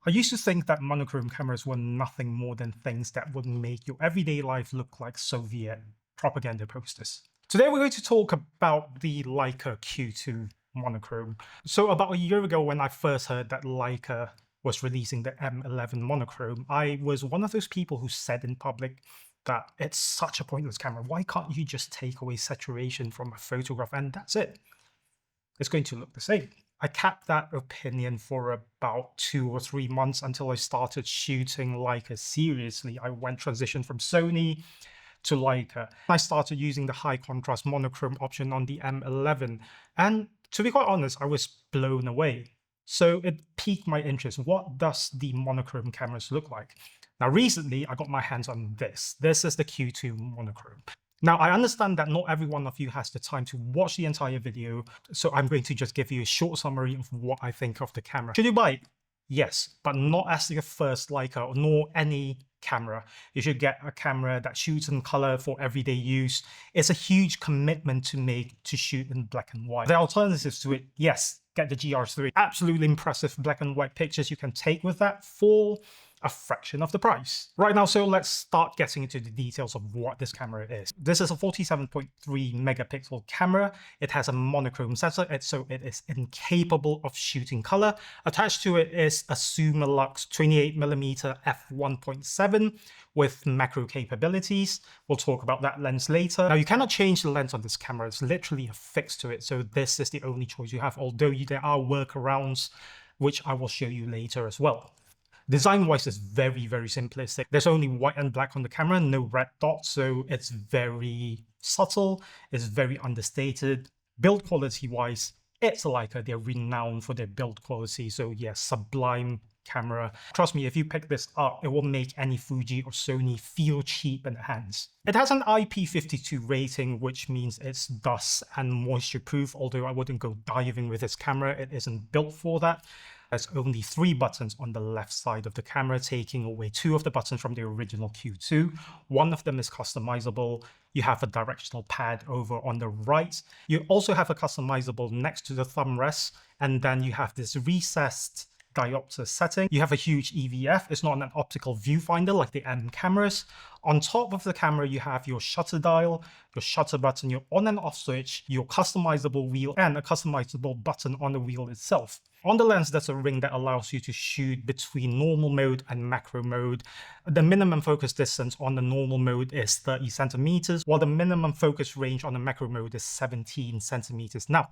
I used to think that monochrome cameras were nothing more than things that would make your everyday life look like Soviet propaganda posters. Today we're going to talk about the Leica Q2 Monochrome. So about a year ago when I first heard that Leica was releasing the M11 Monochrome, I was one of those people who said in public that it's such a pointless camera. Why can't you just take away saturation from a photograph and that's it? It's going to look the same. I kept that opinion for about 2 or 3 months until I started shooting Leica seriously. I transitioned from Sony to Leica. I started using the high contrast monochrome option on the M11, and to be quite honest, I was blown away. So it piqued my interest. What does the monochrome cameras look like? Now recently I got my hands on this. This is the Q2 Monochrome. Now, I understand that not every one of you has the time to watch the entire video, so I'm going to just give you a short summary of what I think of the camera. Should you buy it? Yes, but not as your first Leica, nor any camera. You should get a camera that shoots in color for everyday use. It's a huge commitment to make to shoot in black and white. The alternatives to it, yes, get the GR3. Absolutely impressive black and white pictures you can take with that for a fraction of the price. Right now, so let's start getting into the details of what this camera is. This is a 47.3 megapixel camera. It has a monochrome sensor, so it is incapable of shooting color. Attached to it is a Summilux 28mm f1.7 with macro capabilities. We'll talk about that lens later. Now, you cannot change the lens on this camera. It's literally affixed to it, so this is the only choice you have, although there are workarounds, which I will show you later as well. Design-wise, it's very, very simplistic. There's only white and black on the camera, no red dots, so it's very subtle, it's very understated. Build quality-wise, it's a Leica. They're renowned for their build quality, so yeah, sublime camera. Trust me, if you pick this up, it will make any Fuji or Sony feel cheap in the hands. It has an IP52 rating, which means it's dust and moisture proof, although I wouldn't go diving with this camera. It isn't built for that. There's only 3 buttons on the left side of the camera, taking away 2 of the buttons from the original Q2. One of them is customizable. You have a directional pad over on the right. You also have a customizable next to the thumb rest, and then you have this recessed diopter setting. You have a huge EVF. It's not an optical viewfinder like the M cameras. On top of the camera, you have your shutter dial, your shutter button, your on and off switch, your customizable wheel, and a customizable button on the wheel itself. On the lens, there's a ring that allows you to shoot between normal mode and macro mode. The minimum focus distance on the normal mode is 30 centimeters, while the minimum focus range on the macro mode is 17 centimeters. Now,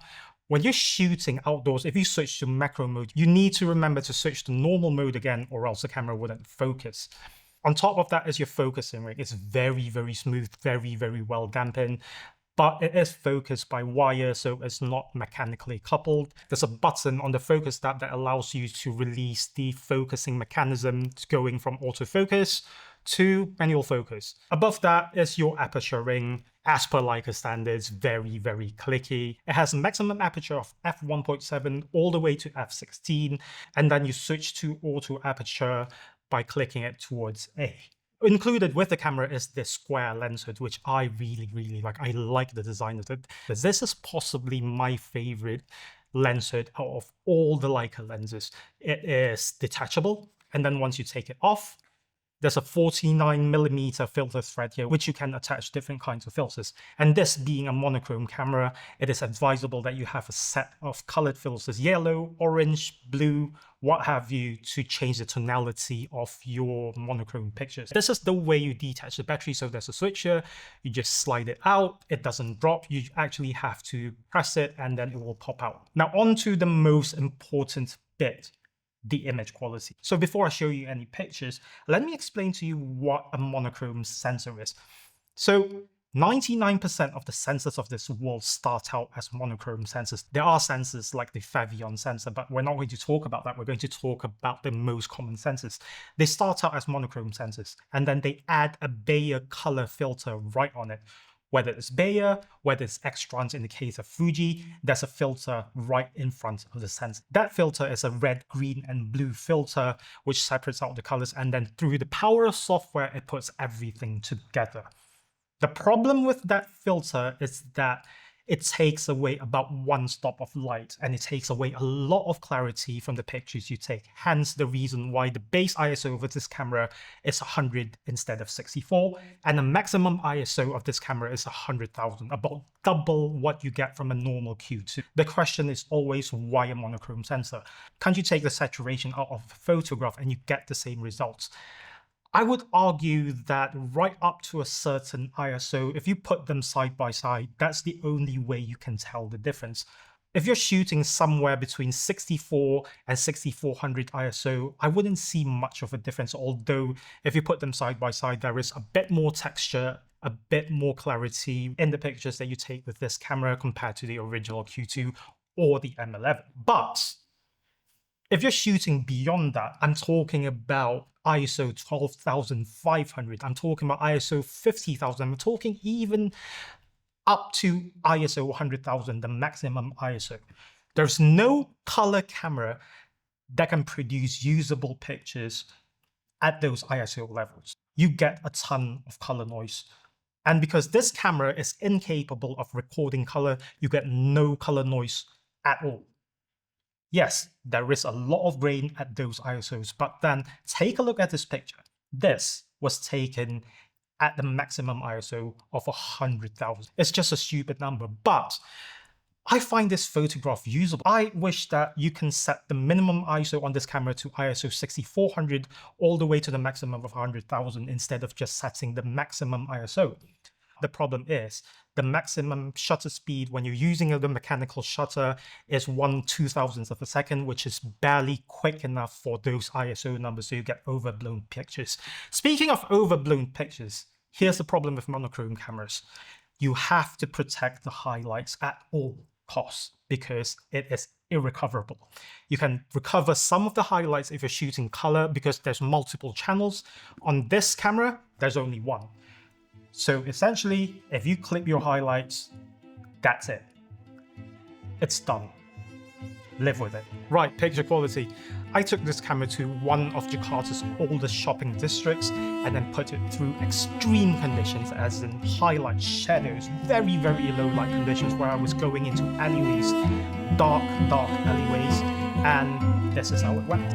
when you're shooting outdoors, if you switch to macro mode, you need to remember to switch to normal mode again, or else the camera wouldn't focus. On top of that is your focusing ring. It's very, very smooth, very, very well dampened, but it is focused by wire, so it's not mechanically coupled. There's a button on the focus tab that allows you to release the focusing mechanism going from autofocus to manual focus. Above that is your aperture ring. As per Leica standards, very, very clicky. It has a maximum aperture of f1.7 all the way to f16, and then you switch to auto aperture by clicking it towards A. Included with the camera is this square lens hood, which I really, really like. I like the design of it. This is possibly my favorite lens hood out of all the Leica lenses. It is detachable, and then once you take it off, there's a 49mm filter thread here, which you can attach different kinds of filters. And this being a monochrome camera, it is advisable that you have a set of colored filters, yellow, orange, blue, what have you, to change the tonality of your monochrome pictures. This is the way you detach the battery. So there's a switch here, you just slide it out, it doesn't drop, you actually have to press it and then it will pop out. Now on to the most important bit, the image quality. So before I show you any pictures, let me explain to you what a monochrome sensor is. So 99% of the sensors of this world start out as monochrome sensors. There are sensors like the Favion sensor, but we're not going to talk about that. We're going to talk about the most common sensors. They start out as monochrome sensors, and then they add a Bayer color filter right on it. Whether it's Bayer, whether it's X-Trans in the case of Fuji, there's a filter right in front of the sensor. That filter is a red, green, and blue filter, which separates out the colors, and then through the power of software, it puts everything together. The problem with that filter is that it takes away about one stop of light, and it takes away a lot of clarity from the pictures you take. Hence the reason why the base ISO of this camera is 100 instead of 64, and the maximum ISO of this camera is 100,000, about double what you get from a normal Q2. The question is always, why a monochrome sensor? Can't you take the saturation out of a photograph and you get the same results? I would argue that right up to a certain ISO, if you put them side by side, that's the only way you can tell the difference. If you're shooting somewhere between 64 and 6400 ISO, I wouldn't see much of a difference, although if you put them side by side, there is a bit more texture, a bit more clarity in the pictures that you take with this camera compared to the original Q2 or the M11. But if you're shooting beyond that, I'm talking about ISO 12,500, I'm talking about ISO 50,000, I'm talking even up to ISO 100,000, the maximum ISO. There's no color camera that can produce usable pictures at those ISO levels. You get a ton of color noise. And because this camera is incapable of recording color, you get no color noise at all. Yes, there is a lot of grain at those ISOs, but then take a look at this picture. This was taken at the maximum ISO of 100,000. It's just a stupid number, but I find this photograph usable. I wish that you can set the minimum ISO on this camera to ISO 6400 all the way to the maximum of 100,000 instead of just setting the maximum ISO. The problem is the maximum shutter speed when you're using the mechanical shutter is 1/2000th of a second, which is barely quick enough for those ISO numbers, so you get overblown pictures. Speaking of overblown pictures, here's the problem with monochrome cameras. You have to protect the highlights at all costs because it is irrecoverable. You can recover some of the highlights if you're shooting color because there's multiple channels. On this camera, there's only one. So essentially, if you clip your highlights, that's it. It's done. Live with it. Right, picture quality. I took this camera to one of Jakarta's oldest shopping districts and then put it through extreme conditions, as in highlight shadows, very, very low light conditions where I was going into alleyways, dark alleyways, and this is how it went.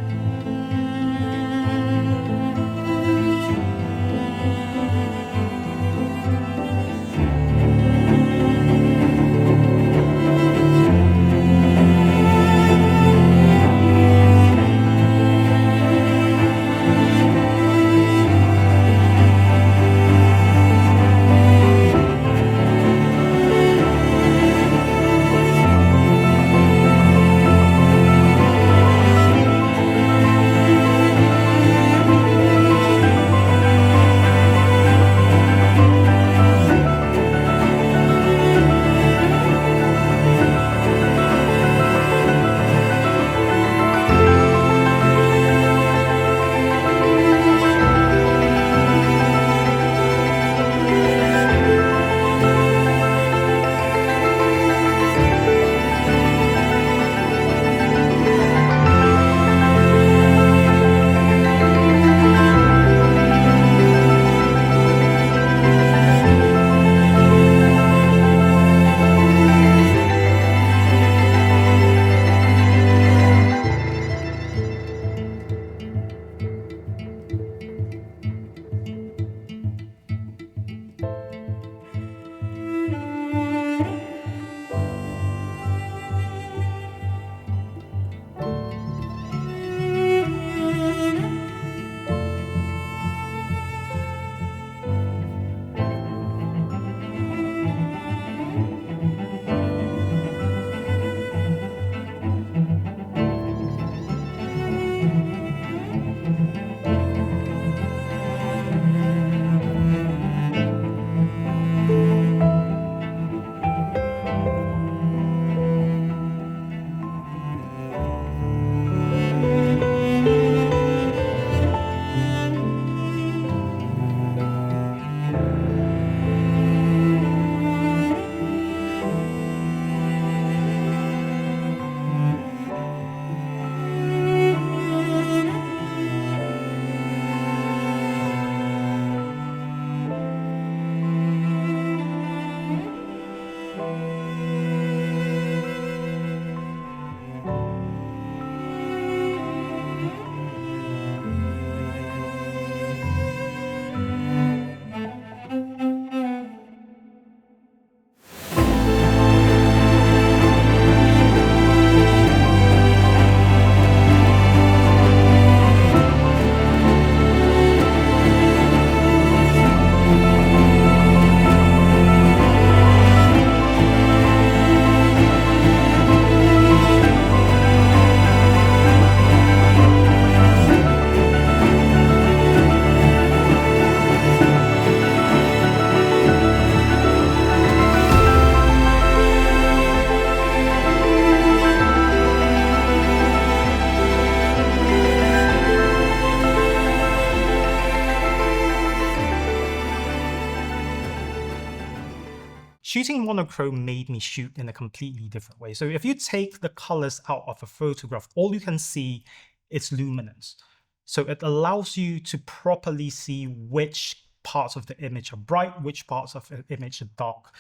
shooting monochrome made me shoot in a completely different way. So if you take the colors out of a photograph, all you can see is luminance. So it allows you to properly see which parts of the image are bright, which parts of the image are dark.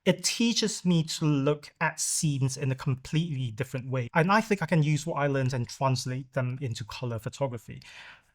It teaches me to look at scenes in a completely different way. And I think I can use what I learned and translate them into color photography.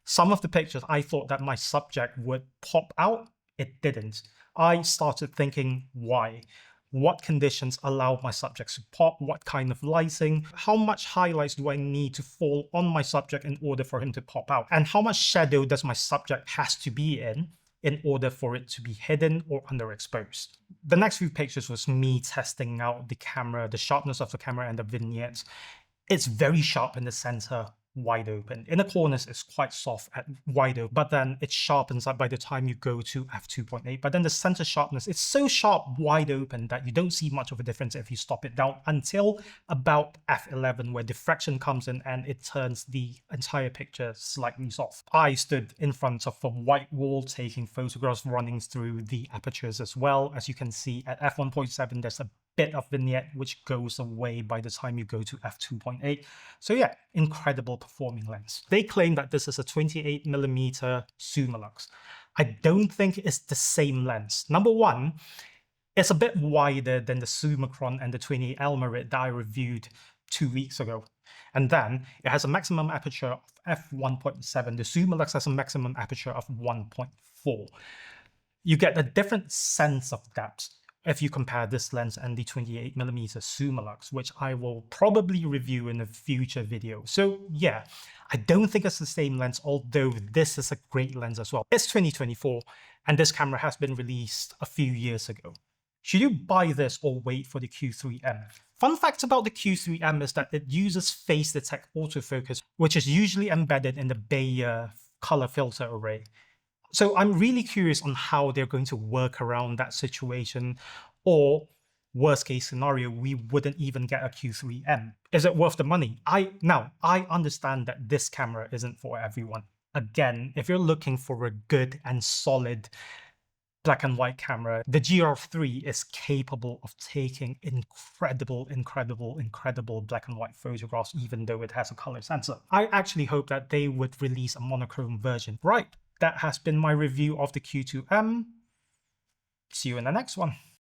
Some of the pictures, I thought that my subject would pop out. It didn't. I started thinking, why? What conditions allow my subjects to pop? What kind of lighting? How much highlights do I need to fall on my subject in order for him to pop out? And how much shadow does my subject has to be in order for it to be hidden or underexposed? The next few pictures was me testing out the camera, the sharpness of the camera and the vignettes. It's very sharp in the center, wide open. In the corners, it's quite soft at wide open, but then it sharpens up by the time you go to f2.8. But then the center sharpness, it's so sharp wide open that you don't see much of a difference if you stop it down until about f11, where diffraction comes in and it turns the entire picture slightly soft. I stood in front of a white wall taking photographs running through the apertures as well. As you can see at f1.7, there's a bit of vignette which goes away by the time you go to f2.8. So yeah, incredible performing lens. They claim that this is a 28mm Summilux. I don't think it's the same lens. Number one, it's a bit wider than the Summicron and the 28 Elmarit that I reviewed 2 weeks ago. And then it has a maximum aperture of f1.7. The Summilux has a maximum aperture of 1.4. You get a different sense of depth if you compare this lens and the 28mm Summilux, which I will probably review in a future video. So yeah, I don't think it's the same lens, although this is a great lens as well. It's 2024, and this camera has been released a few years ago. Should you buy this or wait for the Q3M? Fun fact about the Q3M is that it uses phase detect autofocus, which is usually embedded in the Bayer color filter array. So I'm really curious on how they're going to work around that situation, or worst case scenario, we wouldn't even get a Q3M. Is it worth the money? Now, I understand that this camera isn't for everyone. Again, if you're looking for a good and solid black and white camera, the GR3 is capable of taking incredible black and white photographs, even though it has a color sensor. I actually hope that they would release a monochrome version. Right. That has been my review of the Q2M. See you in the next one.